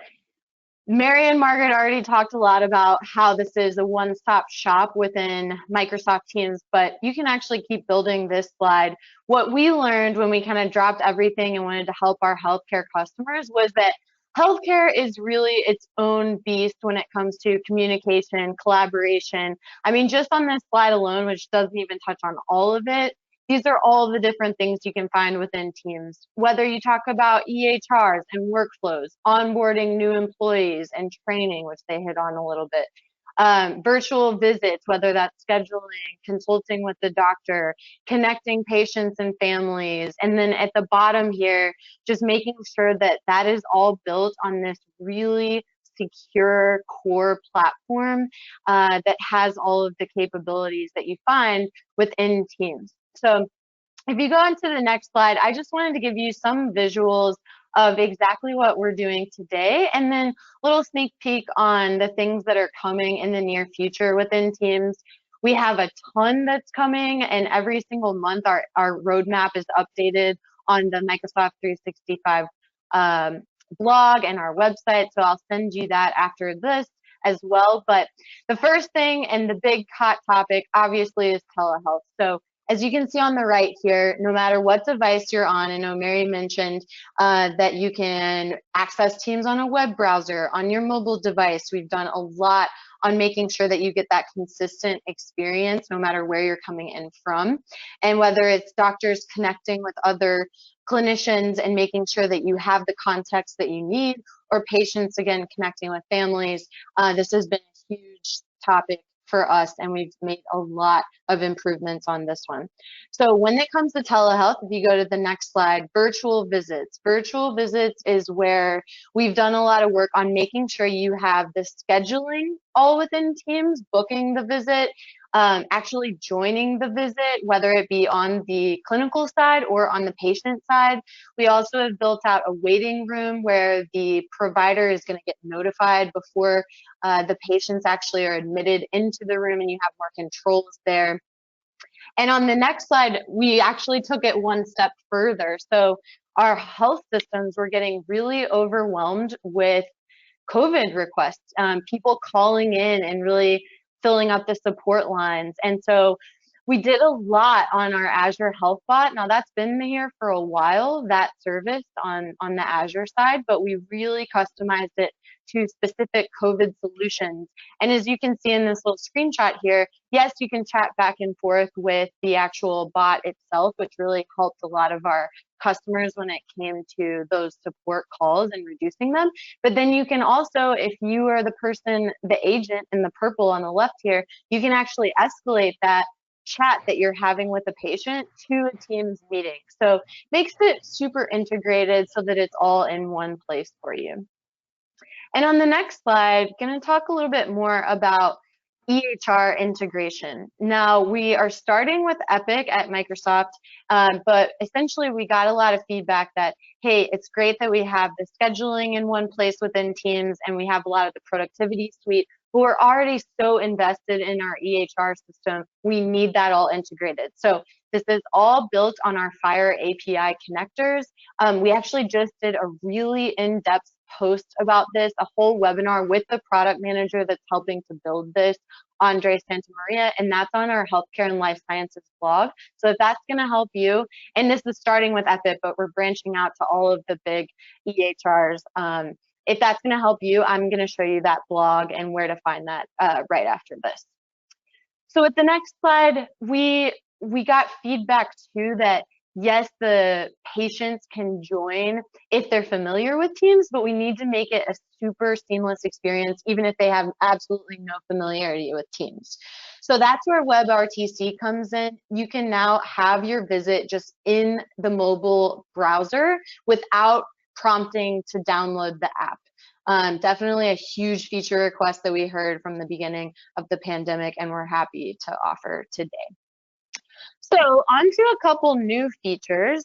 Mary and Margaret already talked a lot about how this is a one-stop shop within Microsoft Teams, but you can actually keep building this slide. What we learned when we kind of dropped everything and wanted to help our healthcare customers was that healthcare is really its own beast when it comes to communication, collaboration. I mean, just on this slide alone, which doesn't even touch on all of it, these are all the different things you can find within Teams. Whether you talk about EHRs and workflows, onboarding new employees and training, which they hit on a little bit, virtual visits, whether that's scheduling, consulting with the doctor, connecting patients and families, and then at the bottom here, just making sure that that is all built on this really secure core platform that has all of the capabilities that you find within Teams. So if you go on to the next slide, I just wanted to give you some visuals of exactly what we're doing today, and then a little sneak peek on the things that are coming in the near future within Teams. We have a ton that's coming, and every single month our roadmap is updated on the Microsoft 365 blog and our website, so I'll send you that after this as well. But the first thing and the big hot topic obviously is telehealth. So as you can see on the right here, no matter what device you're on, I know Mary mentioned that you can access Teams on a web browser, on your mobile device. We've done a lot on making sure that you get that consistent experience no matter where you're coming in from. And whether it's doctors connecting with other clinicians and making sure that you have the context that you need, or patients, again, connecting with families, this has been a huge topic for us, and we've made a lot of improvements on this one. So when it comes to telehealth, if you go to the next slide, virtual visits. Virtual visits is where we've done a lot of work on making sure you have the scheduling all within Teams, booking the visit, actually joining the visit, whether it be on the clinical side or on the patient side. We also have built out a waiting room where the provider is going to get notified before the patients actually are admitted into the room, and you have more controls there. And on the next slide, we actually took it one step further. So our health systems were getting really overwhelmed with COVID requests, people calling in and really filling up the support lines. And so we did a lot on our Azure Health Bot. Now that's been here for a while, that service on the Azure side, but we really customized it to specific COVID solutions. And as you can see in this little screenshot here, yes, you can chat back and forth with the actual bot itself, which really helped a lot of our customers when it came to those support calls and reducing them. But then you can also, if you are the person, the agent in the purple on the left here, you can actually escalate that chat that you're having with a patient to a Teams meeting. So makes it super integrated so that it's all in one place for you. And on the next slide, going to talk a little bit more about EHR integration. Now, we are starting with Epic at Microsoft, but essentially we got a lot of feedback that, hey, it's great that we have the scheduling in one place within Teams, and we have a lot of the productivity suite, but we're already so invested in our EHR system, we need that all integrated. So this is all built on our Fire API connectors. We actually just did a really in-depth post about this, a whole webinar with the product manager that's helping to build this, Andre Santamaria, and that's on our healthcare and life sciences blog. So if that's going to help you, and this is starting with Epic, but we're branching out to all of the big EHRs. If that's going to help you, I'm going to show you that blog and where to find that right after this. So at the next slide, we got feedback too that yes, the patients can join if they're familiar with Teams, but we need to make it a super seamless experience, even if they have absolutely no familiarity with Teams. So that's where WebRTC comes in. You can now have your visit just in the mobile browser without prompting to download the app. Definitely a huge feature request that we heard from the beginning of the pandemic, and we're happy to offer today. So on to a couple new features.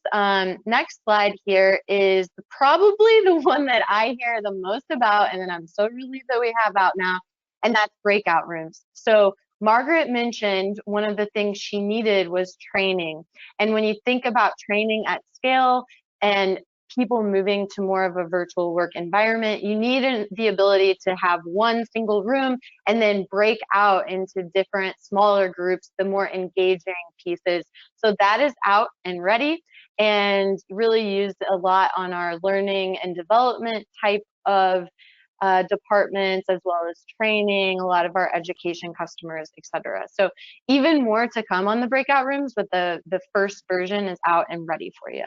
Next slide here is probably the one that I hear the most about, and then I'm so relieved that we have out now, and that's breakout rooms. So Margaret mentioned one of the things she needed was training. And when you think about training at scale and people moving to more of a virtual work environment, you need the ability to have one single room and then break out into different smaller groups, the more engaging pieces. So that is out and ready, and really used a lot on our learning and development type of departments, as well as training, a lot of our education customers, etc. So even more to come on the breakout rooms, but the first version is out and ready for you.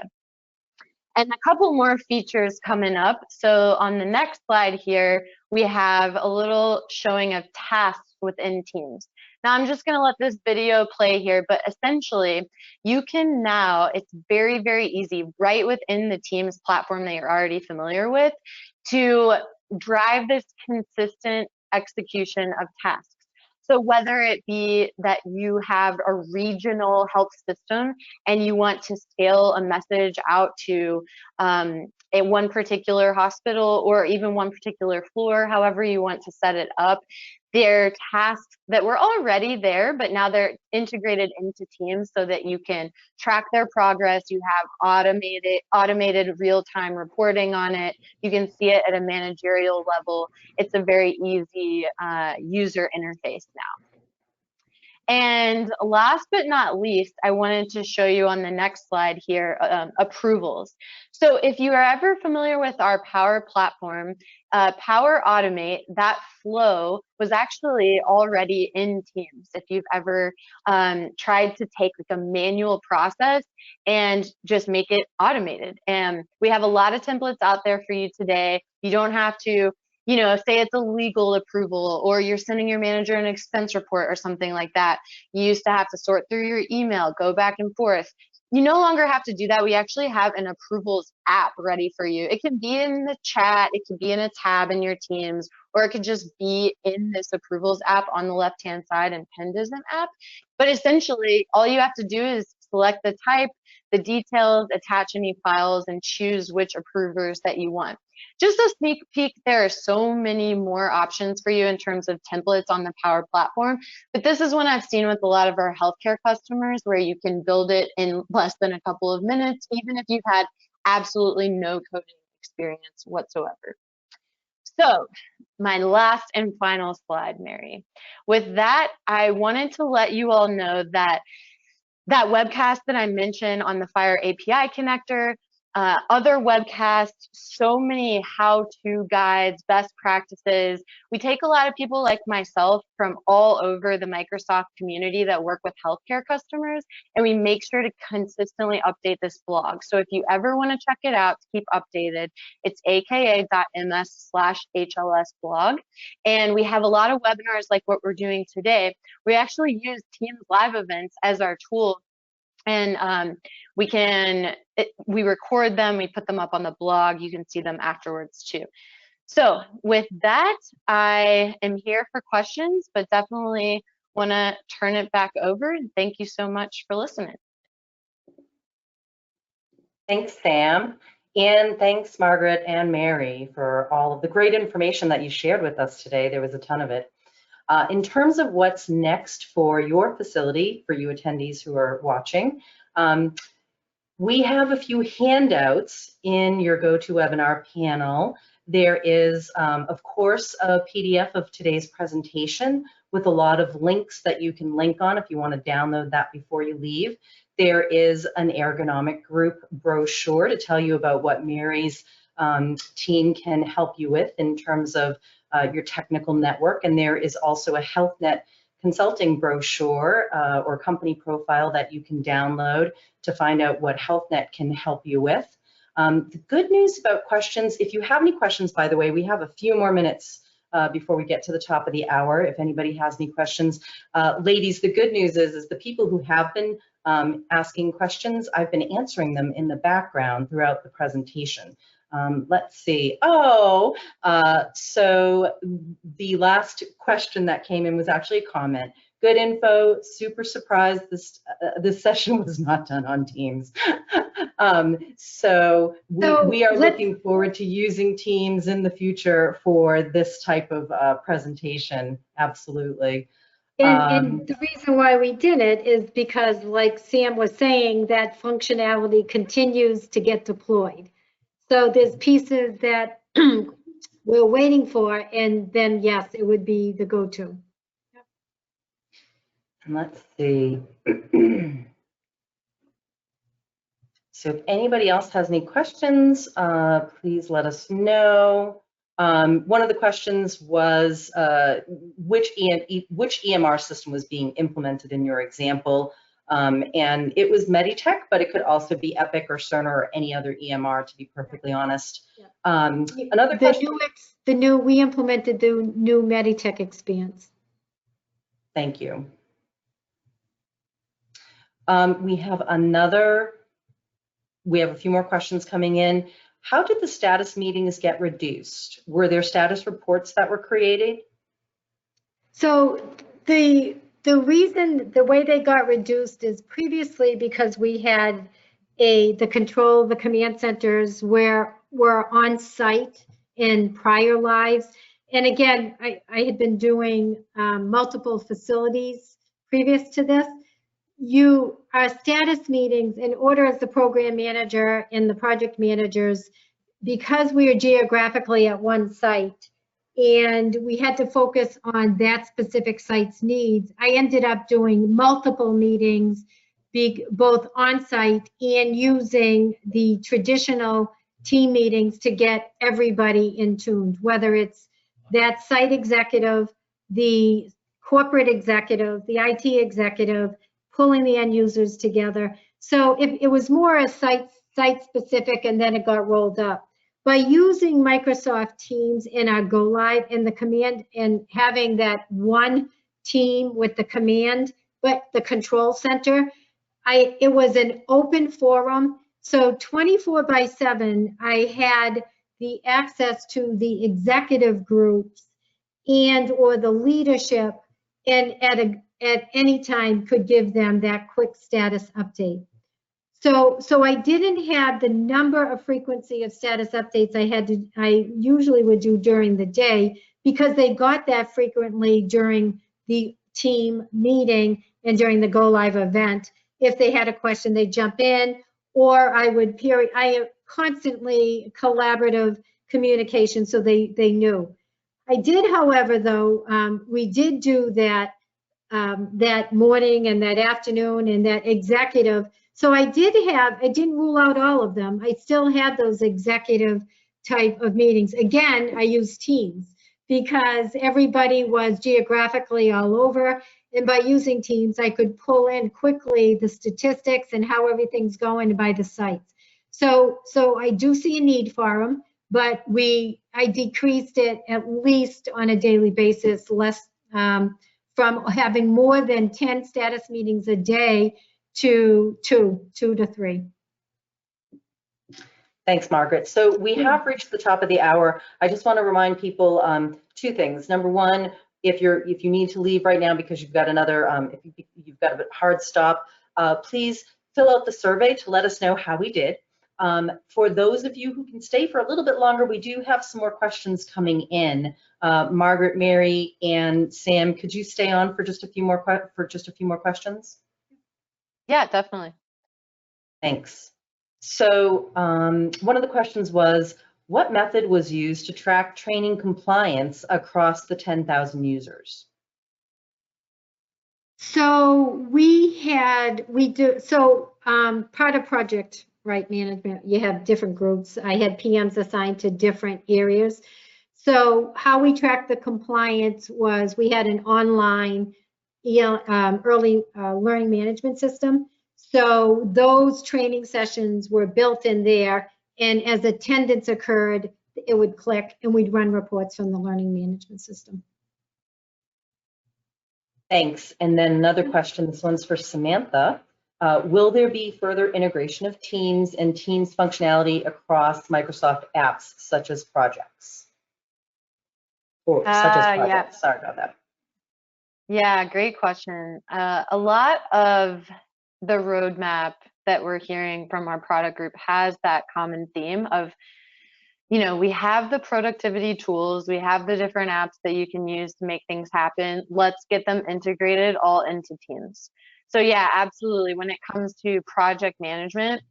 And a couple more features coming up. So on the next slide here, we have a little showing of tasks within Teams. Now I'm just going to let this video play here, but essentially you can now, it's very, very easy right within the Teams platform that you're already familiar with to drive this consistent execution of tasks. So whether it be that you have a regional health system and you want to scale a message out to at one particular hospital or even one particular floor, however you want to set it up. They're tasks that were already there, but now they're integrated into Teams so that you can track their progress. You have automated real-time reporting on it. You can see it at a managerial level. It's a very easy user interface now. And last but not least, I wanted to show you on the next slide here, approvals. So if you are ever familiar with our Power platform, Power Automate, that flow was actually already in Teams. If you've ever tried to take like a manual process and just make it automated. And we have a lot of templates out there for you today. You don't have to, you know, say it's a legal approval or you're sending your manager an expense report or something like that. You used to have to sort through your email, go back and forth. You no longer have to do that. We actually have an approvals app ready for you. It can be in the chat, it can be in a tab in your Teams, or it could just be in this approvals app on the left-hand side and pinned as an app. But essentially, all you have to do is select the type, the details, attach any files, and choose which approvers that you want. Just a sneak peek, there are so many more options for you in terms of templates on the Power platform, but this is one I've seen with a lot of our healthcare customers where you can build it in less than a couple of minutes, even if you've had absolutely no coding experience whatsoever. So my last and final slide, Mary. With that, I wanted to let you all know that that webcast that I mentioned on the FHIR API connector, other webcasts, so many how-to guides, best practices. We take a lot of people like myself from all over the Microsoft community that work with healthcare customers, and we make sure to consistently update this blog. So if you ever want to check it out to keep updated, it's aka.ms/HLS blog. And we have a lot of webinars like what we're doing today. We actually use Teams live events as our tool. And we record them, we put them up on the blog, you can see them afterwards too. So with that, I am here for questions, but definitely want to turn it back over. And thank you so much for listening. Thanks, Sam. And thanks, Margaret and Mary, for all of the great information that you shared with us today. There was a ton of it. In terms of what's next for your facility, for you attendees who are watching, we have a few handouts in your GoToWebinar panel. There is, of course, a PDF of today's presentation with a lot of links that you can link on if you want to download that before you leave. There is an Ergonomic Group brochure to tell you about what Mary's team can help you with in terms of your technical network, and there is also a HealthNET Consulting brochure or company profile that you can download to find out what HealthNET can help you with. The good news about questions, if you have any questions, by the way, we have a few more minutes before we get to the top of the hour. If anybody has any questions, ladies, the good news is the people who have been asking questions, I've been answering them in the background throughout the presentation. Let's see. So the last question that came in was actually a comment. Good info, super surprised this session was not done on Teams. So we are looking forward to using Teams in the future for this type of presentation, absolutely. And the reason why we did it is because, like Sam was saying, that functionality continues to get deployed. So there's pieces that we're waiting for, and then yes, it would be the go-to. Let's see. So if anybody else has any questions, please let us know. One of the questions was which EMR system was being implemented in your example. And it was Meditech, but it could also be Epic or Cerner or any other EMR, to be perfectly honest. Yeah. Another question. We implemented the new Meditech Expanse. Thank you. We have a few more questions coming in. How did the status meetings get reduced? Were there status reports that were created? So the reason, the way they got reduced is previously because we had the command centers were on site in prior lives. And again, I had been doing multiple facilities previous to this. Our status meetings, in order as the program manager and the project managers, because we are geographically at one site and we had to focus on that specific site's needs, I ended up doing multiple meetings, both on site and using the traditional team meetings to get everybody in tune, whether it's that site executive, the corporate executive, the IT executive, pulling the end users together. So it was more a site specific, and then it got rolled up. By using Microsoft Teams in our go live and the command, and having that one team with the command, but the control center, it was an open forum. So 24/7, I had the access to the executive groups and or the leadership, and at any time could give them that quick status update. So I didn't have the number of frequency of status updates I usually would do during the day, because they got that frequently during the team meeting and during the go live event. If they had a question, they'd jump in, or I constantly collaborative communication, so they knew. I did, however, though, we did do that morning and that afternoon and that executive. So I didn't rule out all of them. I still had those executive type of meetings. Again, I used Teams because everybody was geographically all over. And by using Teams, I could pull in quickly the statistics and how everything's going by the sites. So I do see a need for them, but I decreased it at least on a daily basis, less from having more than 10 status meetings a day to 2 to 3. Thanks, Margaret. So we have reached the top of the hour. I just want to remind people two things. Number one, if you need to leave right now because you've got another, if you've got a hard stop, please fill out the survey to let us know how we did. For those of you who can stay for a little bit longer, we do have some more questions coming in. Margaret, Mary, and Sam, could you stay on for just a few more questions? Yeah, definitely. Thanks. So one of the questions was, what method was used to track training compliance across the 10,000 users? So part of project management, you have different groups. I had PMs assigned to different areas. So how we tracked the compliance was we had an online early learning management system. So those training sessions were built in there, and as attendance occurred, it would click and we'd run reports from the learning management system. Thanks. And then another question, this one's for Samantha. Will there be further integration of Teams and Teams functionality across Microsoft apps such as projects? Or such as projects, yeah. Sorry about that. Yeah, great question. A lot of the roadmap that we're hearing from our product group has that common theme of, we have the productivity tools, we have the different apps that you can use to make things happen. Let's get them integrated all into Teams. So yeah, absolutely. When it comes to project management,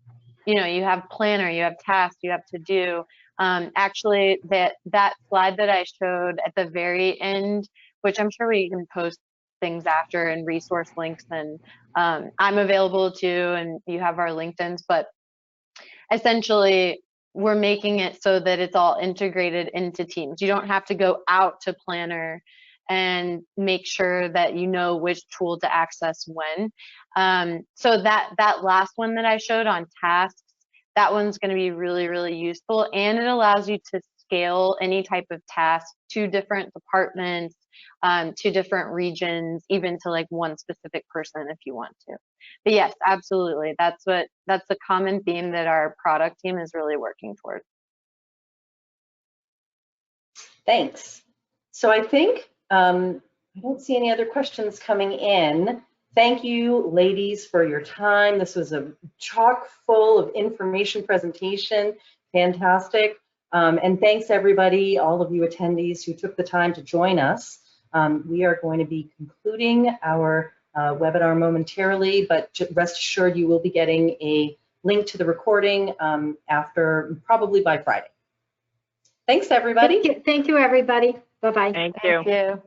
you have planner, you have tasks, you have to do. Actually, that slide that I showed at the very end, which I'm sure we can post things after and resource links, and I'm available too, and you have our LinkedIn's, but essentially we're making it so that it's all integrated into Teams. You don't have to go out to Planner and make sure that you know which tool to access when. So that last one that I showed on tasks, that one's going to be really, really useful, and it allows you to scale any type of task to different departments, to different regions, even to like one specific person if you want to. But yes, absolutely. That's the common theme that our product team is really working toward. Thanks. So I think I don't see any other questions coming in. Thank you, ladies, for your time. This was a chock full of information presentation. Fantastic. And thanks, everybody, all of you attendees who took the time to join us. We are going to be concluding our webinar momentarily, but rest assured you will be getting a link to the recording probably by Friday. Thanks, everybody. Thank you, everybody. Bye-bye. Thank you. Thank you.